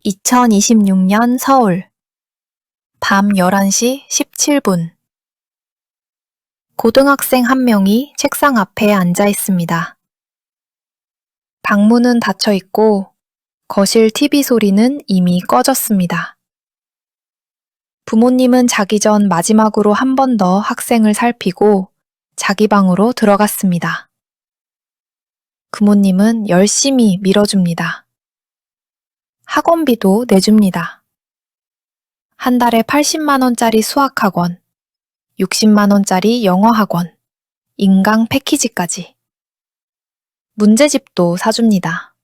2026년 서울 밤 11시 17분 고등학생 한 명이 책상 앞에 앉아 있습니다. 방문은 닫혀 있고 거실 TV 소리는 이미 꺼졌습니다. 부모님은 자기 전 마지막으로 한 번 더 학생을 살피고 자기 방으로 들어갔습니다. 부모님은 열심히 밀어줍니다. 학원비도 내줍니다. 한 달에 80만 원짜리 수학학원, 60만 원짜리 영어학원, 인강 패키지까지. 문제집도 사줍니다.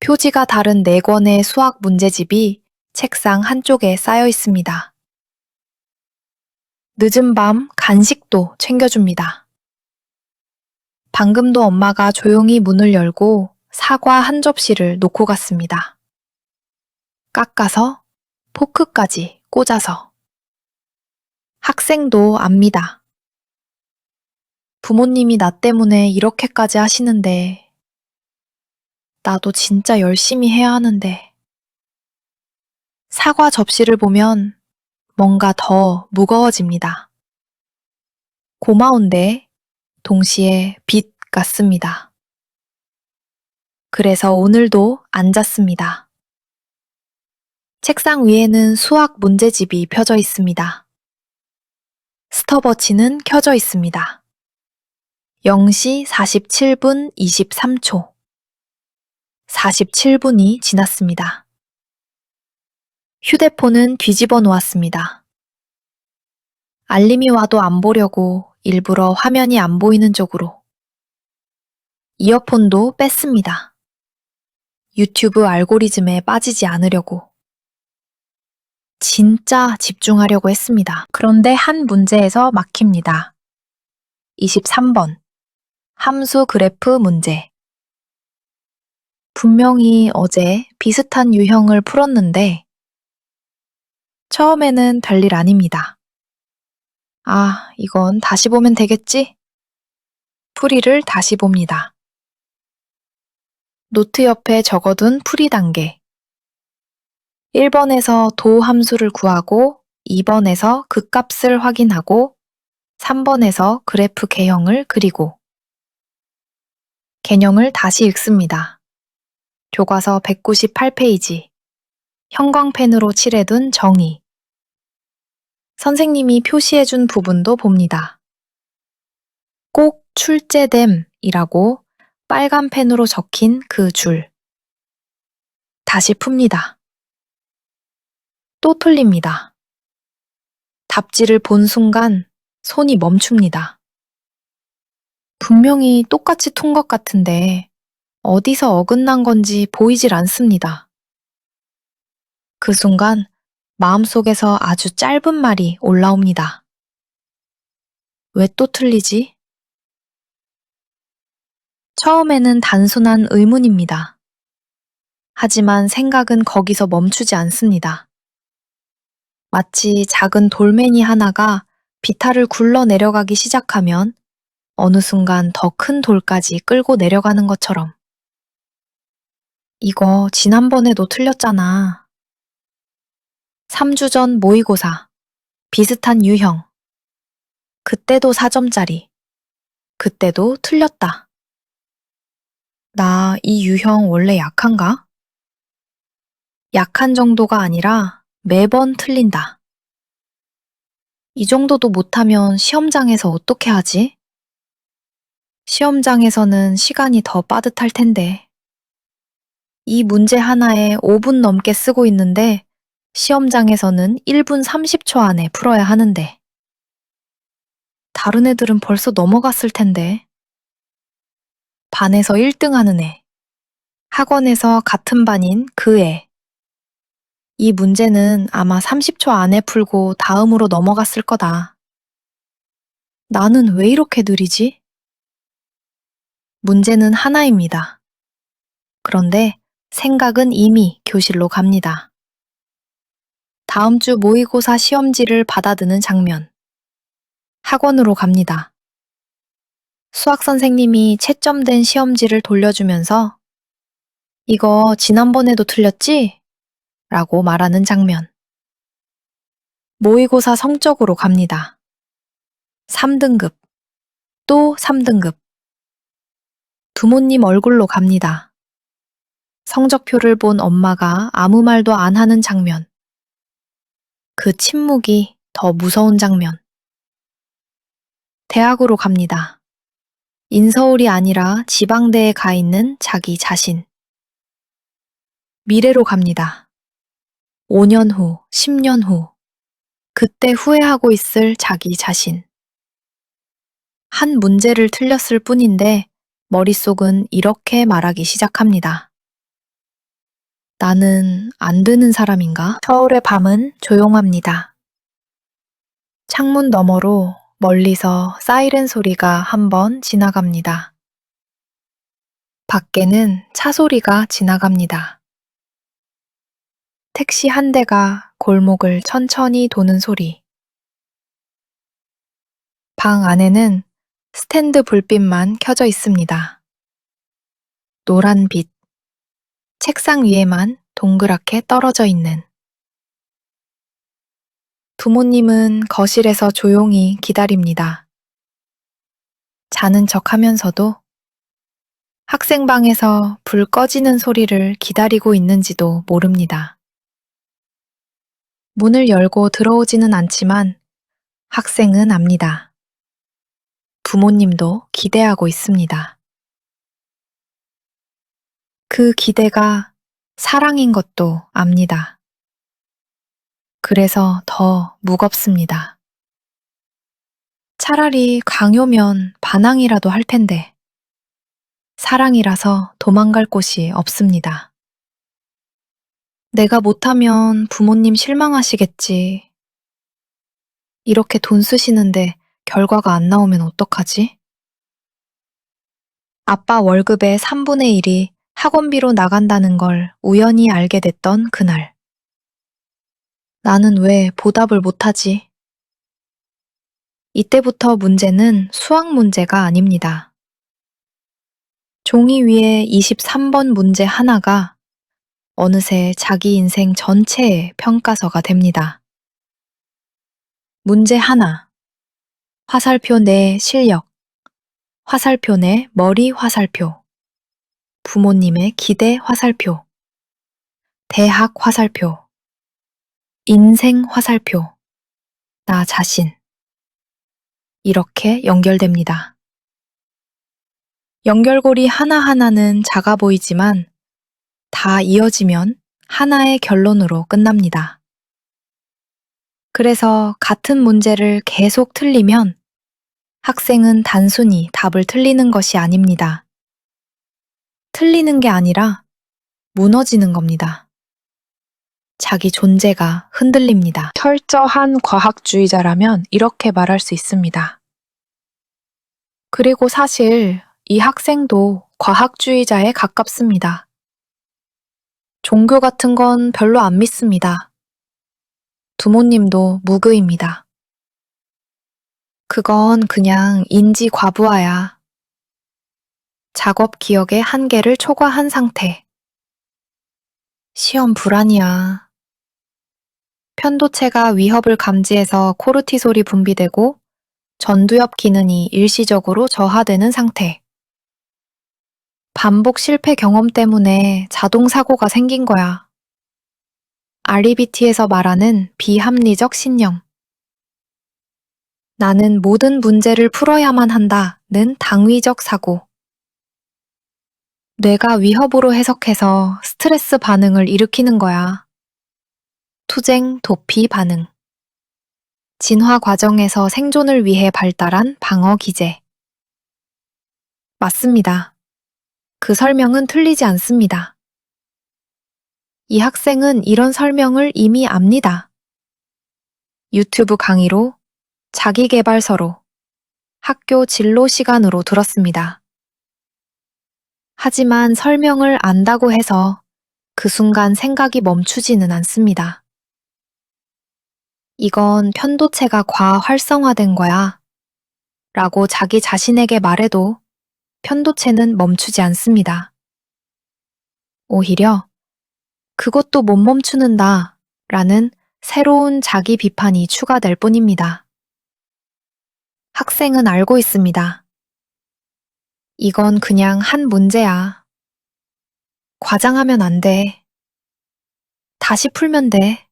표지가 다른 4권의 수학 문제집이 책상 한쪽에 쌓여 있습니다. 늦은 밤 간식도 챙겨줍니다. 방금도 엄마가 조용히 문을 열고 사과 한 접시를 놓고 갔습니다. 깎아서 포크까지 꽂아서. 학생도 압니다. 부모님이 나 때문에 이렇게까지 하시는데 나도 진짜 열심히 해야 하는데. 사과 접시를 보면 뭔가 더 무거워집니다. 고마운데 동시에 빚 같습니다. 그래서 오늘도 앉았습니다. 책상 위에는 수학 문제집이 펴져 있습니다. 스톱워치는 켜져 있습니다. 0시 47분 23초. 47분이 지났습니다. 휴대폰은 뒤집어 놓았습니다. 알림이 와도 안 보려고 일부러 화면이 안 보이는 쪽으로. 이어폰도 뺐습니다. 유튜브 알고리즘에 빠지지 않으려고. 진짜 집중하려고 했습니다. 그런데 한 문제에서 막힙니다. 23번. 함수 그래프 문제. 분명히 어제 비슷한 유형을 풀었는데 처음에는 별일 아닙니다. 아, 이건 다시 보면 되겠지? 풀이를 다시 봅니다. 노트 옆에 적어둔 풀이 단계. 1번에서 도 함수를 구하고 2번에서 극값을 확인하고 3번에서 그래프 개형을 그리고. 개념을 다시 읽습니다. 교과서 198페이지. 형광펜으로 칠해둔 정의. 선생님이 표시해준 부분도 봅니다. 꼭 출제됨이라고 빨간 펜으로 적힌 그 줄. 다시 풉니다. 또 틀립니다. 답지를 본 순간 손이 멈춥니다. 분명히 똑같이 툰 것 같은데 어디서 어긋난 건지 보이질 않습니다. 그 순간 마음속에서 아주 짧은 말이 올라옵니다. 왜 또 틀리지? 처음에는 단순한 의문입니다. 하지만 생각은 거기서 멈추지 않습니다. 마치 작은 돌멩이 하나가 비탈을 굴러 내려가기 시작하면 어느 순간 더 큰 돌까지 끌고 내려가는 것처럼. 이거 지난번에도 틀렸잖아. 3주 전 모의고사. 비슷한 유형. 그때도 4점짜리. 그때도 틀렸다. 나 이 유형 원래 약한가? 약한 정도가 아니라 매번 틀린다. 이 정도도 못하면 시험장에서 어떻게 하지? 시험장에서는 시간이 더 빠듯할 텐데. 이 문제 하나에 5분 넘게 쓰고 있는데 시험장에서는 1분 30초 안에 풀어야 하는데. 다른 애들은 벌써 넘어갔을 텐데. 반에서 1등 하는 애. 학원에서 같은 반인 그 애. 이 문제는 아마 30초 안에 풀고 다음으로 넘어갔을 거다. 나는 왜 이렇게 느리지? 문제는 하나입니다. 그런데 생각은 이미 교실로 갑니다. 다음 주 모의고사 시험지를 받아드는 장면. 학원으로 갑니다. 수학 선생님이 채점된 시험지를 돌려주면서 이거 지난번에도 틀렸지? 라고 말하는 장면. 모의고사 성적으로 갑니다. 3등급, 또 3등급. 부모님 얼굴로 갑니다. 성적표를 본 엄마가 아무 말도 안 하는 장면. 그 침묵이 더 무서운 장면. 대학으로 갑니다. 인서울이 아니라 지방대에 가 있는 자기 자신. 미래로 갑니다. 5년 후, 10년 후. 그때 후회하고 있을 자기 자신. 한 문제를 틀렸을 뿐인데 머릿속은 이렇게 말하기 시작합니다. 나는 안 되는 사람인가? 서울의 밤은 조용합니다. 창문 너머로 멀리서 사이렌 소리가 한번 지나갑니다. 밖에는 차 소리가 지나갑니다. 택시 한 대가 골목을 천천히 도는 소리. 방 안에는 스탠드 불빛만 켜져 있습니다. 노란 빛. 책상 위에만 동그랗게 떨어져 있는. 부모님은 거실에서 조용히 기다립니다. 자는 척 하면서도 학생방에서 불 꺼지는 소리를 기다리고 있는지도 모릅니다. 문을 열고 들어오지는 않지만 학생은 압니다. 부모님도 기대하고 있습니다. 그 기대가 사랑인 것도 압니다. 그래서 더 무겁습니다. 차라리 강요면 반항이라도 할 텐데 사랑이라서 도망갈 곳이 없습니다. 내가 못하면 부모님 실망하시겠지. 이렇게 돈 쓰시는데 결과가 안 나오면 어떡하지? 아빠 월급의 3분의 1이 학원비로 나간다는 걸 우연히 알게 됐던 그날. 나는 왜 보답을 못하지? 이때부터 문제는 수학 문제가 아닙니다. 종이 위에 23번 문제 하나가 어느새 자기 인생 전체의 평가서가 됩니다. 문제 하나. 화살표 내 실력. 화살표 내 머리 화살표. 부모님의 기대 화살표. 대학 화살표. 인생 화살표. 나 자신. 이렇게 연결됩니다. 연결고리 하나하나는 작아 보이지만 다 이어지면 하나의 결론으로 끝납니다. 그래서 같은 문제를 계속 틀리면 학생은 단순히 답을 틀리는 것이 아닙니다. 틀리는 게 아니라 무너지는 겁니다. 자기 존재가 흔들립니다. 철저한 과학주의자라면 이렇게 말할 수 있습니다. 그리고 사실 이 학생도 과학주의자에 가깝습니다. 종교 같은 건 별로 안 믿습니다. 부모님도 무교입니다. 그건 그냥 인지 과부하야. 작업 기억의 한계를 초과한 상태. 시험 불안이야. 편도체가 위협을 감지해서 코르티솔이 분비되고 전두엽 기능이 일시적으로 저하되는 상태. 반복 실패 경험 때문에 자동사고가 생긴 거야. REBT에서 말하는 비합리적 신념. 나는 모든 문제를 풀어야만 한다는 당위적 사고. 뇌가 위협으로 해석해서 스트레스 반응을 일으키는 거야. 투쟁, 도피 반응. 진화 과정에서 생존을 위해 발달한 방어 기제. 맞습니다. 그 설명은 틀리지 않습니다. 이 학생은 이런 설명을 이미 압니다. 유튜브 강의로, 자기계발서로, 학교 진로 시간으로 들었습니다. 하지만 설명을 안다고 해서 그 순간 생각이 멈추지는 않습니다. 이건 편도체가 과활성화된 거야. 라고 자기 자신에게 말해도 편도체는 멈추지 않습니다. 오히려 그것도 못 멈추는다 라는 새로운 자기 비판이 추가될 뿐입니다. 학생은 알고 있습니다. 이건 그냥 한 문제야. 과장하면 안 돼. 다시 풀면 돼.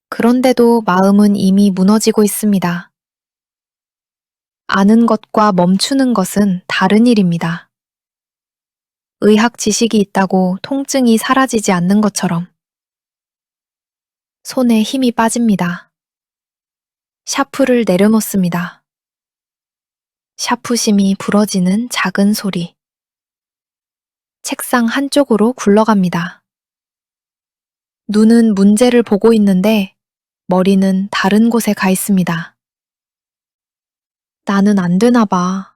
그런데도 마음은 이미 무너지고 있습니다. 아는 것과 멈추는 것은 다른 일입니다. 의학 지식이 있다고 통증이 사라지지 않는 것처럼. 손에 힘이 빠집니다. 샤프를 내려놓습니다. 샤프심이 부러지는 작은 소리. 책상 한쪽으로 굴러갑니다. 눈은 문제를 보고 있는데 머리는 다른 곳에 가 있습니다. 나는 안 되나 봐.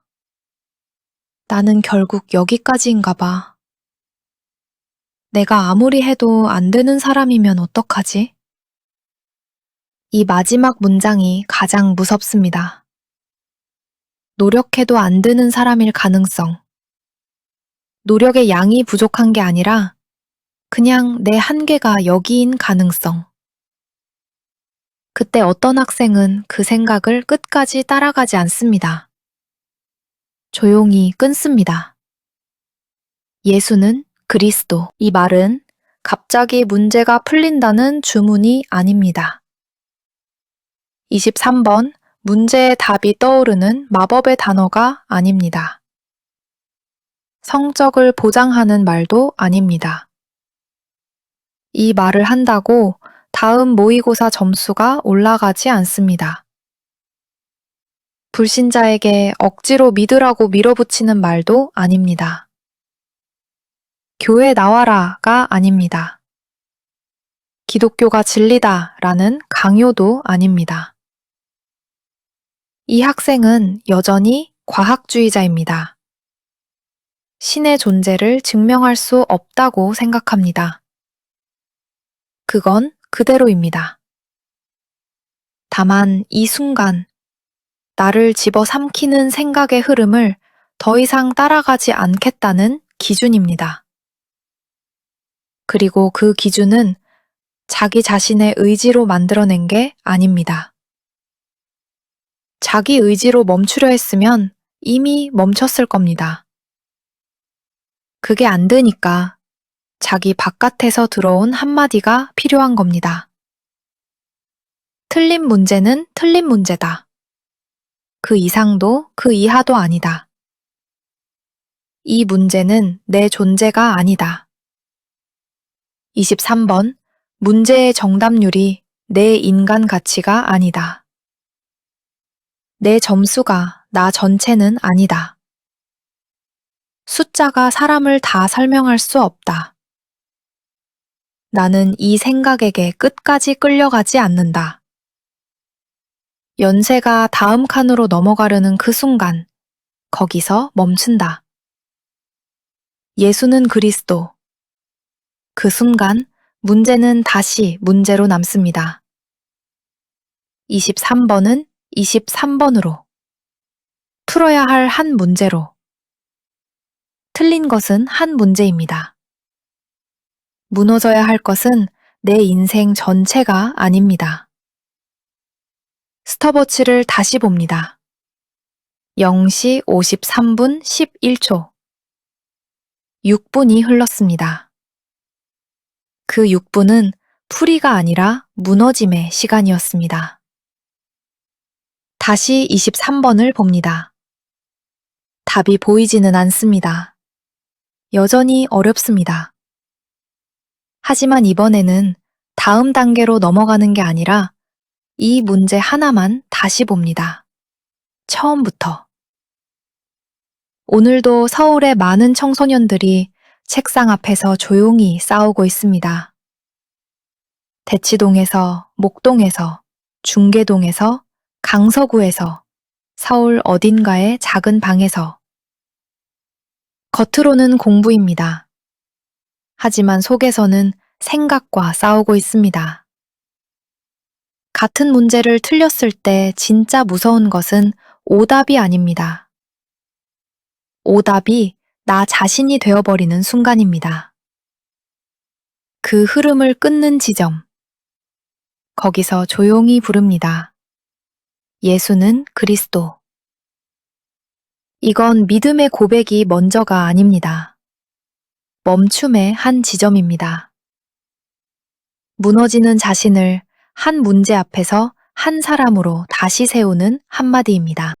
나는 결국 여기까지인가 봐. 내가 아무리 해도 안 되는 사람이면 어떡하지? 이 마지막 문장이 가장 무섭습니다. 노력해도 안 되는 사람일 가능성. 노력의 양이 부족한 게 아니라 그냥 내 한계가 여기인 가능성. 그때 어떤 학생은 그 생각을 끝까지 따라가지 않습니다. 조용히 끊습니다. 예수는 그리스도. 이 말은 갑자기 문제가 풀린다는 주문이 아닙니다. 23번 문제의 답이 떠오르는 마법의 단어가 아닙니다. 성적을 보장하는 말도 아닙니다. 이 말을 한다고 다음 모의고사 점수가 올라가지 않습니다. 불신자에게 억지로 믿으라고 밀어붙이는 말도 아닙니다. 교회 나와라가 아닙니다. 기독교가 진리다 라는 강요도 아닙니다. 이 학생은 여전히 과학주의자입니다. 신의 존재를 증명할 수 없다고 생각합니다. 그건 그대로입니다. 다만 이 순간 나를 집어삼키는 생각의 흐름을 더 이상 따라가지 않겠다는 기준입니다. 그리고 그 기준은 자기 자신의 의지로 만들어낸 게 아닙니다. 자기 의지로 멈추려 했으면 이미 멈췄을 겁니다. 그게 안 되니까 자기 바깥에서 들어온 한마디가 필요한 겁니다. 틀린 문제는 틀린 문제다. 그 이상도 그 이하도 아니다. 이 문제는 내 존재가 아니다. 23번 문제의 정답률이 내 인간 가치가 아니다. 내 점수가 나 전체는 아니다. 숫자가 사람을 다 설명할 수 없다. 나는 이 생각에게 끝까지 끌려가지 않는다. 연세가 다음 칸으로 넘어가려는 그 순간, 거기서 멈춘다. 예수는 그리스도. 그 순간, 문제는 다시 문제로 남습니다. 23번은 23번으로. 풀어야 할 한 문제로. 틀린 것은 한 문제입니다. 무너져야 할 것은 내 인생 전체가 아닙니다. 스톱워치를 다시 봅니다. 0시 53분 11초. 6분이 흘렀습니다. 그 6분은 풀이가 아니라 무너짐의 시간이었습니다. 다시 23번을 봅니다. 답이 보이지는 않습니다. 여전히 어렵습니다. 하지만 이번에는 다음 단계로 넘어가는 게 아니라 이 문제 하나만 다시 봅니다. 처음부터. 오늘도 서울의 많은 청소년들이 책상 앞에서 조용히 싸우고 있습니다. 대치동에서, 목동에서, 중계동에서, 강서구에서, 서울 어딘가의 작은 방에서. 겉으로는 공부입니다. 하지만 속에서는 생각과 싸우고 있습니다. 같은 문제를 틀렸을 때 진짜 무서운 것은 오답이 아닙니다. 오답이 나 자신이 되어버리는 순간입니다. 그 흐름을 끊는 지점. 거기서 조용히 부릅니다. 예수는 그리스도. 이건 믿음의 고백이 먼저가 아닙니다. 멈춤의 한 지점입니다. 무너지는 자신을 한 문제 앞에서 한 사람으로 다시 세우는 한마디입니다.